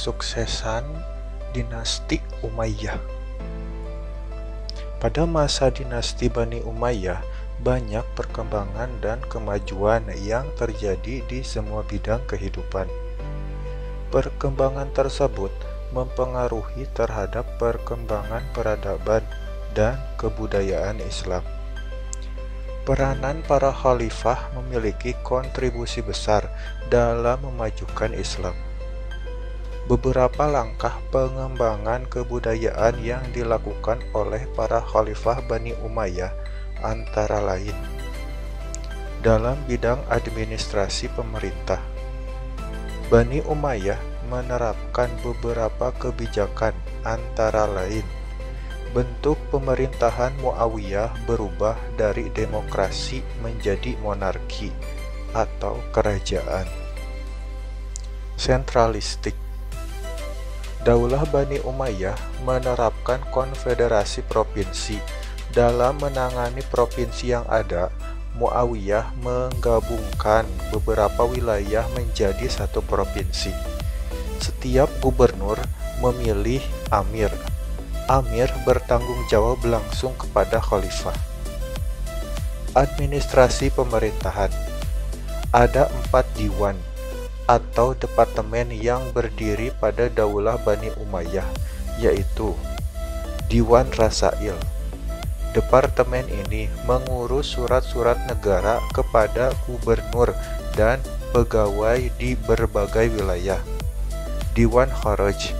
Kesuksesan dinasti Umayyah. Pada masa dinasti Bani Umayyah, banyak perkembangan dan kemajuan yang terjadi di semua bidang kehidupan. Perkembangan tersebut mempengaruhi terhadap perkembangan peradaban dan kebudayaan Islam. Peranan para khalifah memiliki kontribusi besar dalam memajukan Islam. Beberapa langkah pengembangan kebudayaan yang dilakukan oleh para khalifah Bani Umayyah antara lain dalam bidang administrasi pemerintah. Bani Umayyah menerapkan beberapa kebijakan antara lain bentuk pemerintahan Muawiyah berubah dari demokrasi menjadi monarki atau kerajaan sentralistik. Daulah Bani Umayyah menerapkan konfederasi provinsi. Dalam menangani provinsi yang ada, Muawiyah menggabungkan beberapa wilayah menjadi satu provinsi. Setiap gubernur memilih amir. Amir bertanggung jawab langsung kepada khalifah. Administrasi pemerintahan. Ada 4 diwan atau departemen yang berdiri pada Daulah Bani Umayyah, yaitu Diwan Rasail. Departemen ini mengurus surat-surat negara kepada gubernur dan pegawai di berbagai wilayah. Diwan Kharaj.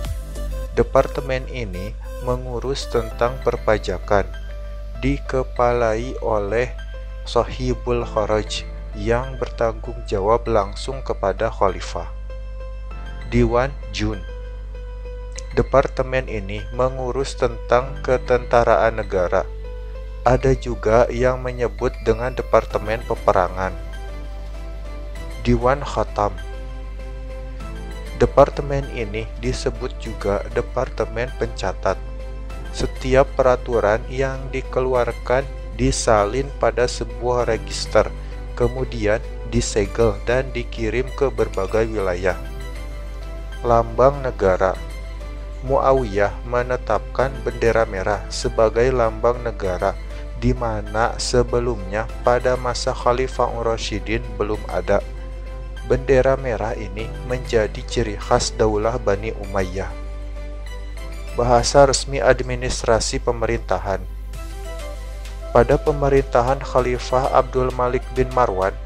Departemen ini mengurus tentang perpajakan, dikepalai oleh Sohibul Kharaj yang bertanggung jawab langsung kepada khalifah. Diwan Jun. Departemen ini mengurus tentang ketentaraan negara. Ada juga yang menyebut dengan Departemen Peperangan. Diwan Khatam. Departemen ini disebut juga Departemen Pencatat. Setiap peraturan yang dikeluarkan disalin pada sebuah register, kemudian disegel dan dikirim ke berbagai wilayah. Lambang negara. Muawiyah menetapkan bendera merah sebagai lambang negara, di mana sebelumnya pada masa Khalifah Ar-Rasyidin belum ada. Bendera merah ini menjadi ciri khas Daulah Bani Umayyah. Bahasa resmi administrasi pemerintahan. Pada pemerintahan Khalifah Abdul Malik bin Marwan,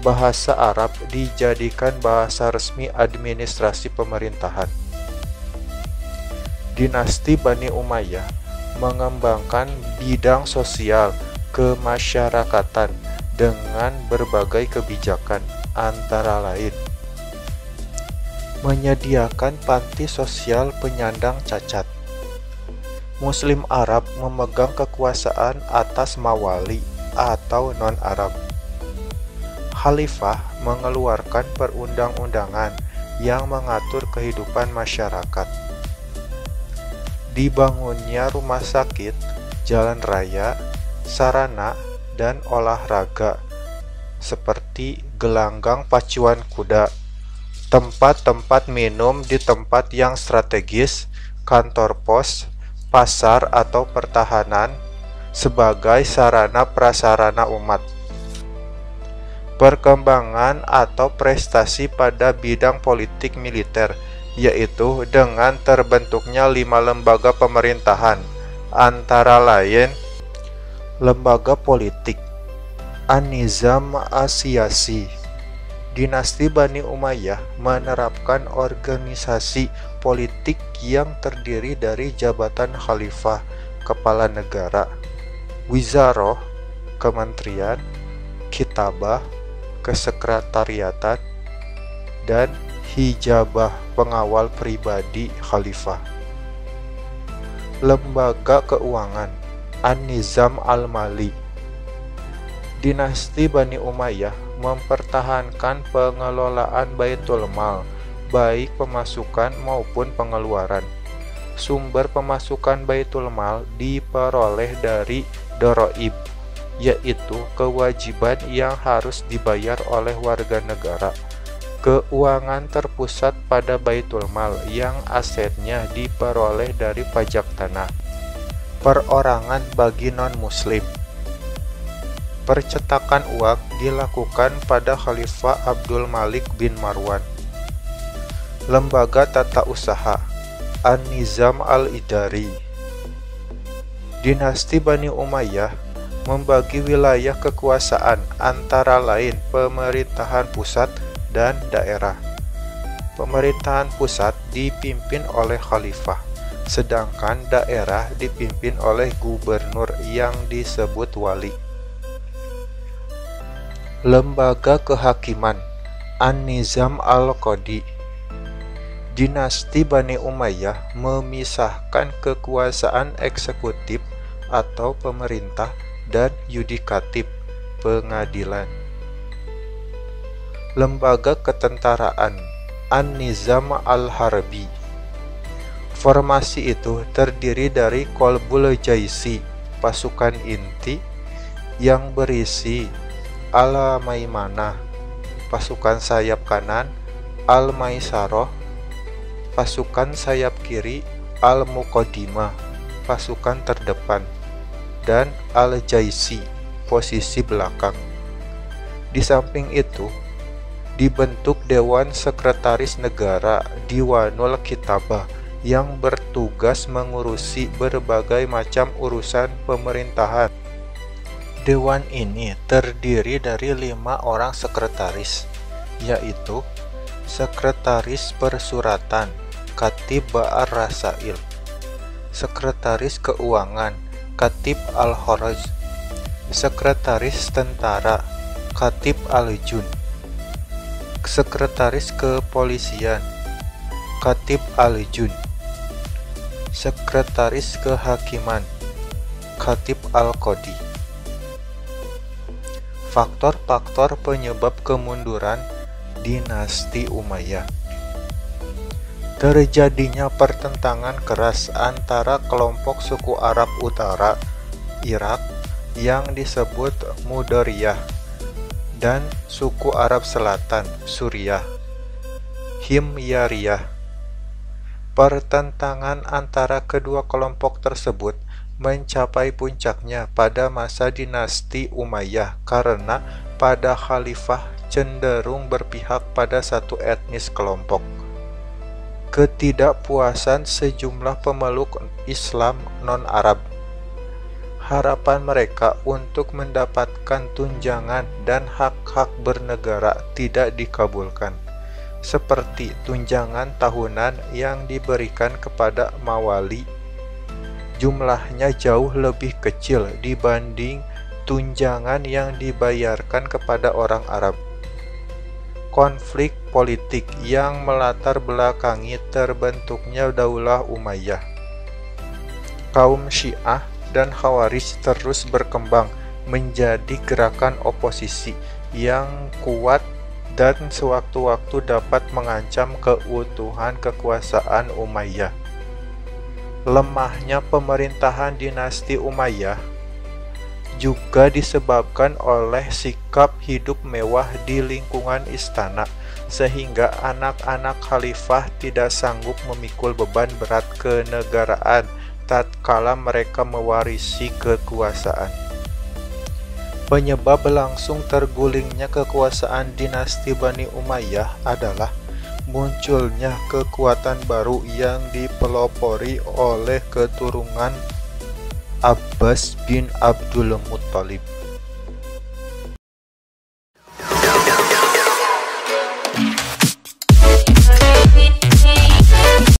bahasa Arab dijadikan bahasa resmi administrasi pemerintahan. Dinasti Bani Umayyah mengembangkan bidang sosial kemasyarakatan dengan berbagai kebijakan, antara lain menyediakan panti sosial penyandang cacat. Muslim Arab memegang kekuasaan atas mawali atau non-Arab. Khalifah mengeluarkan perundang-undangan yang mengatur kehidupan masyarakat. Dibangunnya rumah sakit, jalan raya, sarana, dan olahraga seperti gelanggang pacuan kuda, tempat-tempat minum di tempat yang strategis, kantor pos, pasar atau pertahanan sebagai sarana prasarana umat. Perkembangan atau prestasi pada bidang politik militer, yaitu dengan terbentuknya 5 lembaga pemerintahan, antara lain lembaga politik, An-Nizam As-Siyasi. Dinasti Bani Umayyah menerapkan organisasi politik yang terdiri dari jabatan khalifah, kepala negara, wizaroh, kementerian, kitabah, kesekretariatan, dan hijabah, pengawal pribadi khalifah. Lembaga keuangan, An-Nizam Al-Mali. Dinasti Bani Umayyah mempertahankan pengelolaan Baitul Mal, baik pemasukan maupun pengeluaran. Sumber pemasukan Baitul Mal diperoleh dari doroib, yaitu kewajiban yang harus dibayar oleh warga negara. Keuangan terpusat pada Baitul Mal yang asetnya diperoleh dari pajak tanah. Perorangan bagi non-muslim. Percetakan uang dilakukan pada Khalifah Abdul Malik bin Marwan. Lembaga tata usaha An-Nizam Al-Idari. Dinasti Bani Umayyah membagi wilayah kekuasaan antara lain pemerintahan pusat dan daerah. Pemerintahan pusat dipimpin oleh khalifah, sedangkan daerah dipimpin oleh gubernur yang disebut wali. Lembaga kehakiman An-Nizam Al-Qadi. Dinasti Bani Umayyah memisahkan kekuasaan eksekutif atau pemerintah dan yudikatif, pengadilan. Lembaga ketentaraan An-Nizam Al-Harbi. Formasi itu terdiri dari Kolbul Jaisi, pasukan inti yang berisi Al-Maimanah, pasukan sayap kanan, Al-Maisaroh, pasukan sayap kiri, Al-Muqaddimah, pasukan terdepan, dan Al-Jaisi, posisi belakang. Di samping itu, dibentuk Dewan Sekretaris Negara Diwanul Kitabah yang bertugas mengurusi berbagai macam urusan pemerintahan. Dewan ini terdiri dari 5 orang sekretaris, yaitu Sekretaris Persuratan Katib Ba'ar Rasail, Sekretaris Keuangan Katib Al-Kharaj, Sekretaris Tentara Katib Al-Jun, Sekretaris Kepolisian Katib Al-Jun, Sekretaris Kehakiman Katib Al-Qadi. Faktor-faktor penyebab kemunduran dinasti Umayyah. Terjadinya pertentangan keras antara kelompok suku Arab Utara Irak yang disebut Mudariyah dan suku Arab Selatan Suriah Himyariyah. Pertentangan antara kedua kelompok tersebut mencapai puncaknya pada masa dinasti Umayyah karena pada khalifah cenderung berpihak pada satu etnis kelompok. Ketidakpuasan sejumlah pemeluk Islam non-Arab. Harapan mereka untuk mendapatkan tunjangan dan hak-hak bernegara tidak dikabulkan, seperti tunjangan tahunan yang diberikan kepada mawali. Jumlahnya jauh lebih kecil dibanding tunjangan yang dibayarkan kepada orang Arab. Konflik politik yang melatar belakangi terbentuknya Daulah Umayyah. Kaum Syiah dan Khawarij terus berkembang menjadi gerakan oposisi yang kuat dan sewaktu-waktu dapat mengancam keutuhan kekuasaan Umayyah. Lemahnya pemerintahan dinasti Umayyah juga disebabkan oleh sikap hidup mewah di lingkungan istana, sehingga anak-anak khalifah tidak sanggup memikul beban berat kenegaraan tatkala mereka mewarisi kekuasaan. Penyebab langsung tergulingnya kekuasaan dinasti Bani Umayyah adalah munculnya kekuatan baru yang dipelopori oleh keturunan Abbas bin Abdul Muttalib.